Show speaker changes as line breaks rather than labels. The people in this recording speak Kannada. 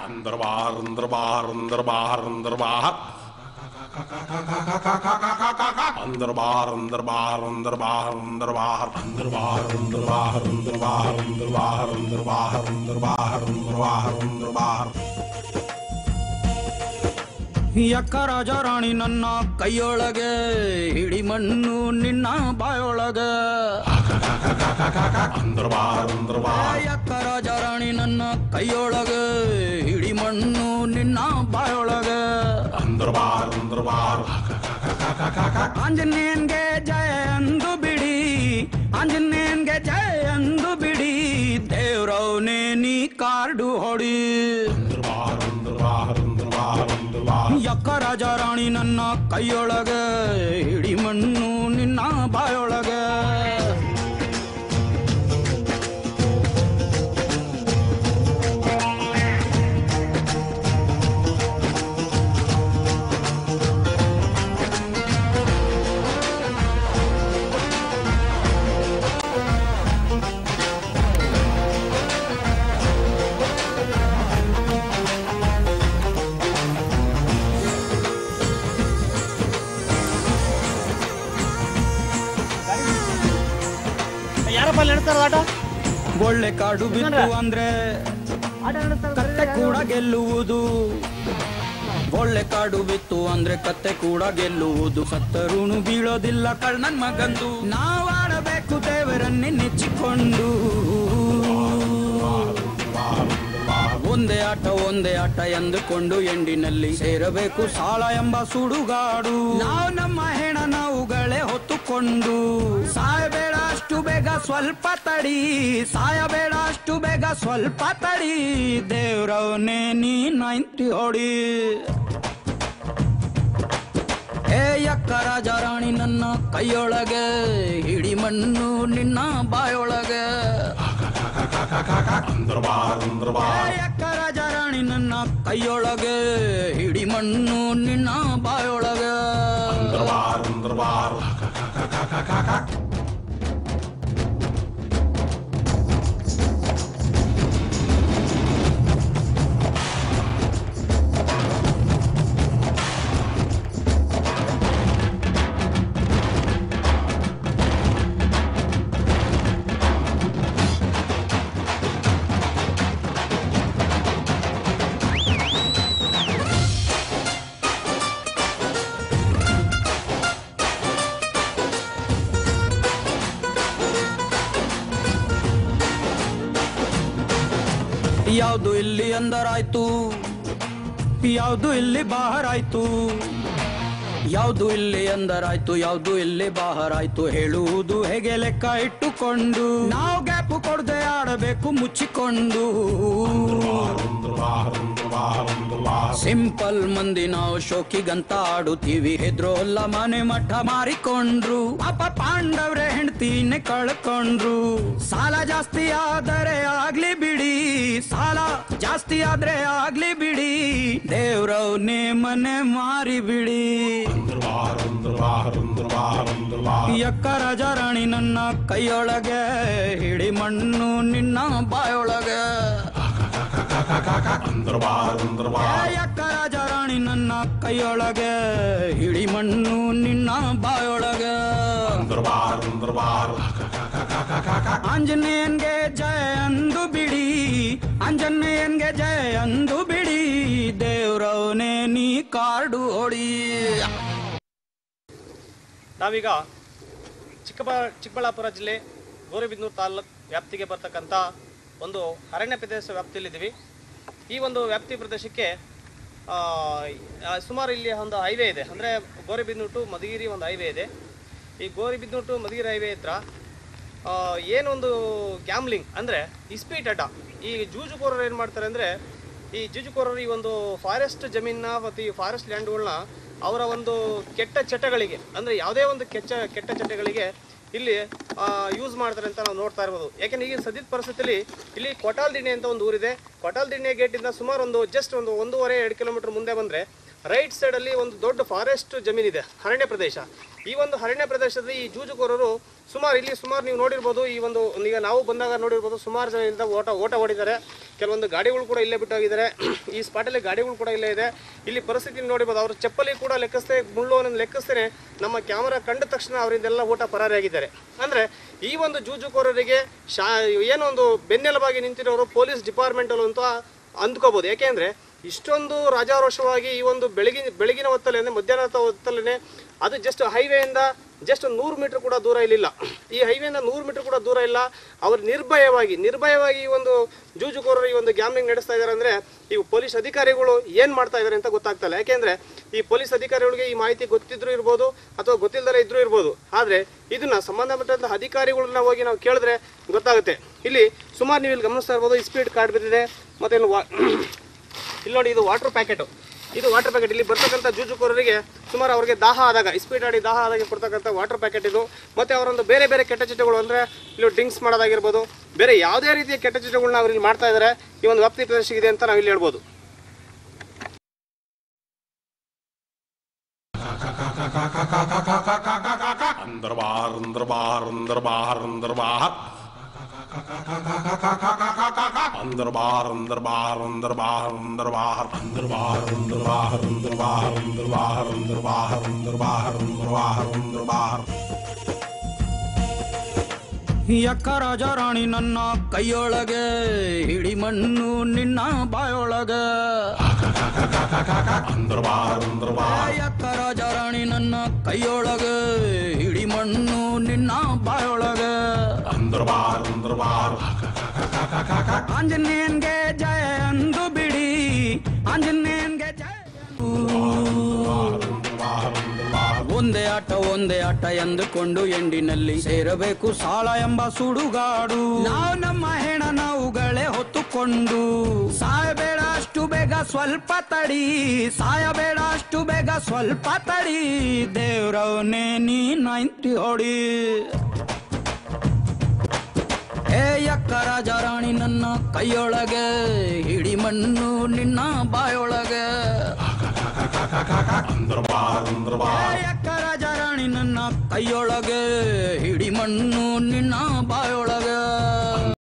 अंदर बाहर अंदर बाहर अंदर बाहर अंदर बाहर अंदर बाहर अंदर बाहर अंदर बाहर अंदर बाहर अंदर बाहर अंदर बाहर अंदर बाहर अंदर बाहर अंदर बाहर अंदर बाहर अंदर बाहर अंदर बाहर
ಯಕ್ಕ ರಾಜ ರಾಣಿ ನನ್ನ ಕೈಯೊಳಗೆ ಹಿಡಿ ಮಣ್ಣು ನಿನ್ನ ಬಾಯೊಳಗೆ
अंदर बाहर अंदर बाहर
ಯಕ್ಕ ರಾಜ ರಾಣಿ ನನ್ನ ಕೈಯೊಳಗೆ ಹಿಡಿ ಮಣ್ಣು ನಿನ್ನ ಬಾಯೊಳಗೆ
अंदर बाहर अंदर बाहर
ಆಂಜನೇಯನ್ಗೆ ಜಯ ಅಂದು ಬಿಡಿ ಆಂಜನೇಯನ್ಗೆ ಜಯ ಅಂದು ಬಿಡಿ ದೇವ್ರವನೇ ನೀ ಕಾರ್ಡು ಹೊಡಿ
अंदर बाहर अंदर बाहर अंदर बाहर अंदर बाहर
ಯಕ್ಕ ರಾಜ ರಾಣಿ ನನ್ನ ಕೈಯೊಳಗೆ ಹಿಡಿ ಮಣ್ಣು ನಿನ್ನ ಬಾಯೊಳಗೆ ಒಳ್ಳೆ ಕಾಡು ಬಿತ್ತು ಅಂದ್ರೆ ಕತ್ತೆ ಕೂಡ ಗೆಲ್ಲುವುದು ಒಳ್ಳೆ ಕಾಡು ಬಿತ್ತು ಅಂದ್ರೆ ಕತ್ತೆ ಕೂಡ ಗೆಲ್ಲುವುದು ಸತ್ತರುಣು ಬೀಳೋದಿಲ್ಲ ಕಳ್ಳನ್ ಮಗಂದು ನಾವಾಡಬೇಕು ದೇವರನ್ನೇ ನೆಚ್ಚಿಕೊಂಡು ಒಂದೇ ಆಟ ಎಂದುಕೊಂಡು ಎಂಡಿನಲ್ಲಿ ಸೇರಬೇಕು ಸಾಲ ಎಂಬ ಸುಡುಗಾಡು ನಾವು ನಮ್ಮ ಹೆಣ ನಾವುಗಳೇ ಹೊತ್ತುಕೊಂಡು ಸಾಯಬೇಡ ಅಷ್ಟು ಬೇಗ ಸ್ವಲ್ಪ ತಡಿ ಸಾಯಬೇಡ ಅಷ್ಟು ಬೇಗ ಸ್ವಲ್ಪ ತಡಿ ದೇವ್ರವನೇ ನೀ 90 ಹೊಡಿ ಏ ಯಕ್ಕ ರಾಜ ರಾಣಿ ನನ್ನ ಕೈಯೊಳಗೆ ಹಿಡಿ ಮಣ್ಣು ನಿನ್ನ ಬಾಯೊಳಗೆ
अंदर बाहर अंदर बाहर
ಯಕ್ಕ ರಾಜ ರಾಣಿ ನನ್ನ ಕೈಯೊಳಗೆ ಹಿಡಿ ಮಣ್ಣು ನಿನ್ನ ಬಾಯೊಳಗೆ
अंदर बाहर अंदर बाहर
ಯಾವುದು ಇಲ್ಲಿ ಅಂದರಾಯ್ತು ಯಾವುದು ಇಲ್ಲಿ ಬಾಹರಾಯ್ತು ಯಾವುದು ಇಲ್ಲಿ ಅಂದರಾಯ್ತು ಯಾವುದು ಇಲ್ಲಿ ಬಾಹರಾಯ್ತು ಹೇಳುವುದು ಹೇಗೆ ಲೆಕ್ಕ ಇಟ್ಟುಕೊಂಡು ನಾವು ಗ್ಯಾಪು ಕೊಡದೆ ಆಡಬೇಕು ಮುಚ್ಚಿಕೊಂಡು ಸಿಂಪಲ್ ಮಂದಿ ನಾವು ಶೋಕಿಗಂತ ಆಡುತ್ತೀವಿ ಹೆದ್ರೋಲ್ಲ ಮನೆ ಮಠ ಮಾರಿಕೊಂಡ್ರು ಪಾಪ ಪಾಂಡವ್ರೆ ಹೆಂಡ್ತಿನೇ ಕಳ್ಕೊಂಡ್ರು ಸಾಲ ಜಾಸ್ತಿ ಆದರೆ ಆಗ್ಲಿ ಬಿಡಿ ಸಾಲ ಜಾಸ್ತಿ ಆದ್ರೆ ಆಗ್ಲಿ ಬಿಡಿ ದೇವ್ರವ್ನೇ ಮನೆ ಮಾರಿ ಬಿಡಿ ಯಕ್ಕ ರಾಜ ರಾಣಿ ನನ್ನ ಕೈಯೊಳಗೆ ಹಿಡಿ ಮಣ್ಣು ನಿನ್ನ ಬಾಯೊಳಗೆ ಯಕ್ಕ ರಾಜ ರಾಣಿ ನನ್ನ ಕೈಯೊಳಗೆ ಹಿಡಿ ಮಣ್ಣು ನಿನ್ನ ಬಾಯೊಳಗೆ ಆಂಜನೇಯನ್ಗೆ ಜಯ ಅಂದು ಬಿಡಿ ಆಂಜನೇಯನ್ಗೆ ಜಯ ಅಂದು ಬಿಡಿ ದೇವ್ರವನೇ ನೀ ಕಾರ್ಡು ಹೊಡಿ
ನಾವೀಗ ಚಿಕ್ಕಬಳ್ಳಾಪುರ ಜಿಲ್ಲೆ ಗೌರಿಬಿದನೂರು ತಾಲೂಕು ವ್ಯಾಪ್ತಿಗೆ ಬರ್ತಕ್ಕಂಥ ಒಂದು ಅರಣ್ಯ ಪ್ರದೇಶ ವ್ಯಾಪ್ತಿಯಲ್ಲಿದ್ದೀವಿ. ಈ ಒಂದು ವ್ಯಾಪ್ತಿ ಪ್ರದೇಶಕ್ಕೆ ಸುಮಾರು ಇಲ್ಲಿ ಒಂದು ಹೈವೇ ಇದೆ, ಅಂದರೆ ಗೌರಿಬಿದನೂರು ಟು ಮಧುಗಿರಿ ಒಂದು ಹೈವೇ ಇದೆ. ಈ ಗೌರಿಬಿದನೂರು ಟು ಮಧುಗಿರಿ ಹೈವೇ ಹತ್ರ ಏನೊಂದು ಗ್ಯಾಮ್ಲಿಂಗ್ ಅಂದರೆ ಇಸ್ಪೀಟ್ ಅಡ್ಡ. ಈ ಜೂಜುಕೋರರು ಏನು ಮಾಡ್ತಾರೆ ಅಂದರೆ, ಈ ಜೂಜುಕೋರರು ಈ ಒಂದು ಫಾರೆಸ್ಟ್ ಜಮೀನ ಮತ್ತು ಈ ಫಾರೆಸ್ಟ್ ಲ್ಯಾಂಡ್ಗಳನ್ನ ಅವರ ಒಂದು ಕೆಟ್ಟ ಚಟಗಳಿಗೆ, ಅಂದರೆ ಯಾವುದೇ ಒಂದು ಕೆಟ್ಟ ಚಟಗಳಿಗೆ ಇಲ್ಲಿ ಯೂಸ್ ಮಾಡ್ತಾರೆ ಅಂತ ನಾವು ನೋಡ್ತಾ ಇರ್ಬೋದು. ಯಾಕೆಂದರೆ ಈಗ ಸದ್ಯದ ಪರಿಸ್ಥಿತಿಯಲ್ಲಿ ಇಲ್ಲಿ ಕೊಟಾಲ್ದಿಣ್ಣೆ ಅಂತ ಒಂದು ಊರಿದೆ. ಕೊಟಾಲ್ದಿಣ್ಣೆ ಗೇಟಿಂದ ಸುಮಾರು ಒಂದು ಜಸ್ಟ್ ಒಂದು 1.5-2 ಕಿಲೋಮೀಟರ್ ಮುಂದೆ ಬಂದರೆ ರೈಟ್ ಸೈಡಲ್ಲಿ ಒಂದು ದೊಡ್ಡ ಫಾರೆಸ್ಟ್ ಜಮೀನಿದೆ, ಅರಣ್ಯ ಪ್ರದೇಶ. ಈ ಒಂದು ಅರಣ್ಯ ಪ್ರದೇಶದಲ್ಲಿ ಈ ಜೂಜುಕೋರರು ಸುಮಾರು ನೀವು ನೋಡಿರ್ಬೋದು. ಈ ಒಂದು ಈಗ ನಾವು ಬಂದಾಗ ನೋಡಿರ್ಬೋದು, ಸುಮಾರು ಜನರಿಂದ ಓಟ ಹೊಡಿದ್ದಾರೆ. ಕೆಲವೊಂದು ಗಾಡಿಗಳು ಕೂಡ ಇಲ್ಲೇ ಬಿಟ್ಟೋಗಿದ್ದಾರೆ. ಈ ಸ್ಪಾಟಲ್ಲಿ ಗಾಡಿಗಳು ಕೂಡ ಇಲ್ಲೇ ಇದೆ. ಇಲ್ಲಿ ಪರಿಸ್ಥಿತಿ ನೋಡಿರ್ಬೋದು. ಅವ್ರ ಚಪ್ಪಲಿ ಕೂಡ ಲೆಕ್ಕಿಸ್ತೇ, ಮುಳ್ಳುವನ್ನು ಲೆಕ್ಕಿಸ್ತೇನೆ ನಮ್ಮ ಕ್ಯಾಮರಾ ಕಂಡ ತಕ್ಷಣ ಅವರಿಂದೆಲ್ಲ ಓಟ ಪರಾರಿಯಾಗಿದ್ದಾರೆ. ಅಂದರೆ ಈ ಒಂದು ಜೂಜುಕೋರರಿಗೆ ಏನೋ ಒಂದು ಬೆನ್ನೆಲುಬಾಗಿ ನಿಂತಿರೋರು ಪೊಲೀಸ್ ಡಿಪಾರ್ಟ್ಮೆಂಟಲ್ಲಿ ಅಂತ ಅಂದ್ಕೋಬೋದು. ಯಾಕೆಂದರೆ ಇಷ್ಟೊಂದು ರಾಜಾರೋಷವಾಗಿ ಈ ಒಂದು ಬೆಳಗಿನ ಹೊತ್ತಲ್ಲೇ, ಮಧ್ಯಾಹ್ನದ ಹೊತ್ತಲ್ಲೇ, ಅದು ಜಸ್ಟ್ ಹೈವೇಯಿಂದ ಜಸ್ಟ್ 100 ಮೀಟರ್ ಕೂಡ ದೂರ ಇರಲಿಲ್ಲ. ಈ ಹೈವೇಯಿಂದ 100 ಮೀಟರ್ ಕೂಡ ದೂರ ಇಲ್ಲ. ಅವರು ನಿರ್ಭಯವಾಗಿ ಈ ಒಂದು ಜೂಜುಕೋರರು ಈ ಒಂದು ಗ್ಯಾಮ್ಲಿಂಗ್ ನಡೆಸ್ತಾ ಇದ್ದಾರೆ. ಅಂದರೆ ಈ ಪೊಲೀಸ್ ಅಧಿಕಾರಿಗಳು ಏನು ಮಾಡ್ತಾ ಇದ್ದಾರೆ ಅಂತ ಗೊತ್ತಾಗ್ತಾ ಇಲ್ಲ. ಯಾಕೆಂದರೆ ಈ ಪೊಲೀಸ್ ಅಧಿಕಾರಿಗಳಿಗೆ ಈ ಮಾಹಿತಿ ಗೊತ್ತಿದ್ರೂ ಇರ್ಬೋದು ಅಥವಾ ಗೊತ್ತಿಲ್ಲದೇ ಇದ್ರೂ ಇರ್ಬೋದು. ಆದರೆ ಇದನ್ನು ಸಂಬಂಧಪಟ್ಟಂಥ ಅಧಿಕಾರಿಗಳನ್ನ ಹೋಗಿ ನಾವು ಕೇಳಿದ್ರೆ ಗೊತ್ತಾಗುತ್ತೆ. ಇಲ್ಲಿ ಸುಮಾರು ನೀವು ಇಲ್ಲಿ ಗಮನಿಸ್ತಾ ಇರ್ಬೋದು, ಈ ಸ್ಪೀಡ್ ಕಾರ್ಡ್ ಬಿದ್ದಿದೆ. ಮತ್ತು ಇಲ್ಲಿ ನೋಡಿ, ಇದು ವಾಟರ್ ಪ್ಯಾಕೆಟು. ಇಲ್ಲಿ ಬರ್ತಕ್ಕಂಥ ಜೂಜುಕೋರರಿಗೆ ಸುಮಾರು ಅವರಿಗೆ ದಾಹ ಆದಾಗ, ಸ್ಪೀಡ್ ಆಡಿ ದಾಹ ಆದಾಗ ಕೊಡ್ತಕ್ಕಂಥ ವಾಟರ್ ಪ್ಯಾಕೆಟ್ ಇದು. ಮತ್ತು ಅವರೊಂದು ಬೇರೆ ಕೆಟ್ಟ ಚಟಗಳು, ಅಂದರೆ ಇಲ್ಲಿ ಡ್ರಿಂಕ್ಸ್ ಮಾಡೋದಾಗಿರ್ಬೋದು, ಬೇರೆ ಯಾವುದೇ ರೀತಿಯ ಕೆಟ್ಟ ಚಟಗಳನ್ನ ಅವ್ರು ಇಲ್ಲಿ ಮಾಡ್ತಾ ಇದ್ದಾರೆ. ಈ ಒಂದು ವ್ಯಾಪ್ತಿ ಪ್ರದೇಶ ಇದೆ ಅಂತ ನಾವು ಇಲ್ಲಿ ಹೇಳ್ಬೋದು.
ಯಕ್ಕ ರಾಜ ರಾಣಿ ನನ್ನ ಕೈಯೊಳಗೆ, ಹಿಡಿ ಮಣ್ಣು ನಿನ್ನ ಬಾಯೊಳಗೆ. ಯಕ್ಕ ರಾಜ ರಾಣಿ ನನ್ನ ಕೈಯೊಳಗೆ, ಹಿಡಿ ಮಣ್ಣು ನಿನ್ನ ಬಾಯೊಳಗೆ. ಆಂಜನೇಯನ್ಗೆ ಜಯ ಅಂದು ಬಿಡಿ, ಆಂಜನೇಯನ್ಗೆ ಜಯ. ಒಂದೇ ಆಟ ಎಂದುಕೊಂಡು ಎಂಡಿನಲ್ಲಿ ಸೇರಬೇಕು ಸಾಲ ಎಂಬ ಸುಡುಗಾಡು. ನಾವು ನಮ್ಮ ಹೆಣ ನಾವುಗಳೇ ಹೊತ್ತುಕೊಂಡು, ಸಾಯಬೇಡ ಅಷ್ಟು ಬೇಗ ಸ್ವಲ್ಪ ತಡಿ, ಸಾಯಬೇಡ ಅಷ್ಟು ಬೇಗ ಸ್ವಲ್ಪ ತಡಿ, ದೇವ್ರವನೇ ನೀ 90 ಹೊಡಿ. ಯಕ್ಕ ರಾಜ ರಾಣಿ ನನ್ನ ಕೈಯೊಳಗೆ, ಹಿಡಿ ಮಣ್ಣು ನಿನ್ನ ಬಾಯೊಳಗೆ. ಯಕ್ಕ ರಾಜ ರಾಣಿ ನನ್ನ ಕೈಯೊಳಗೆ, ಹಿಡಿ ಮಣ್ಣು ನಿನ್ನ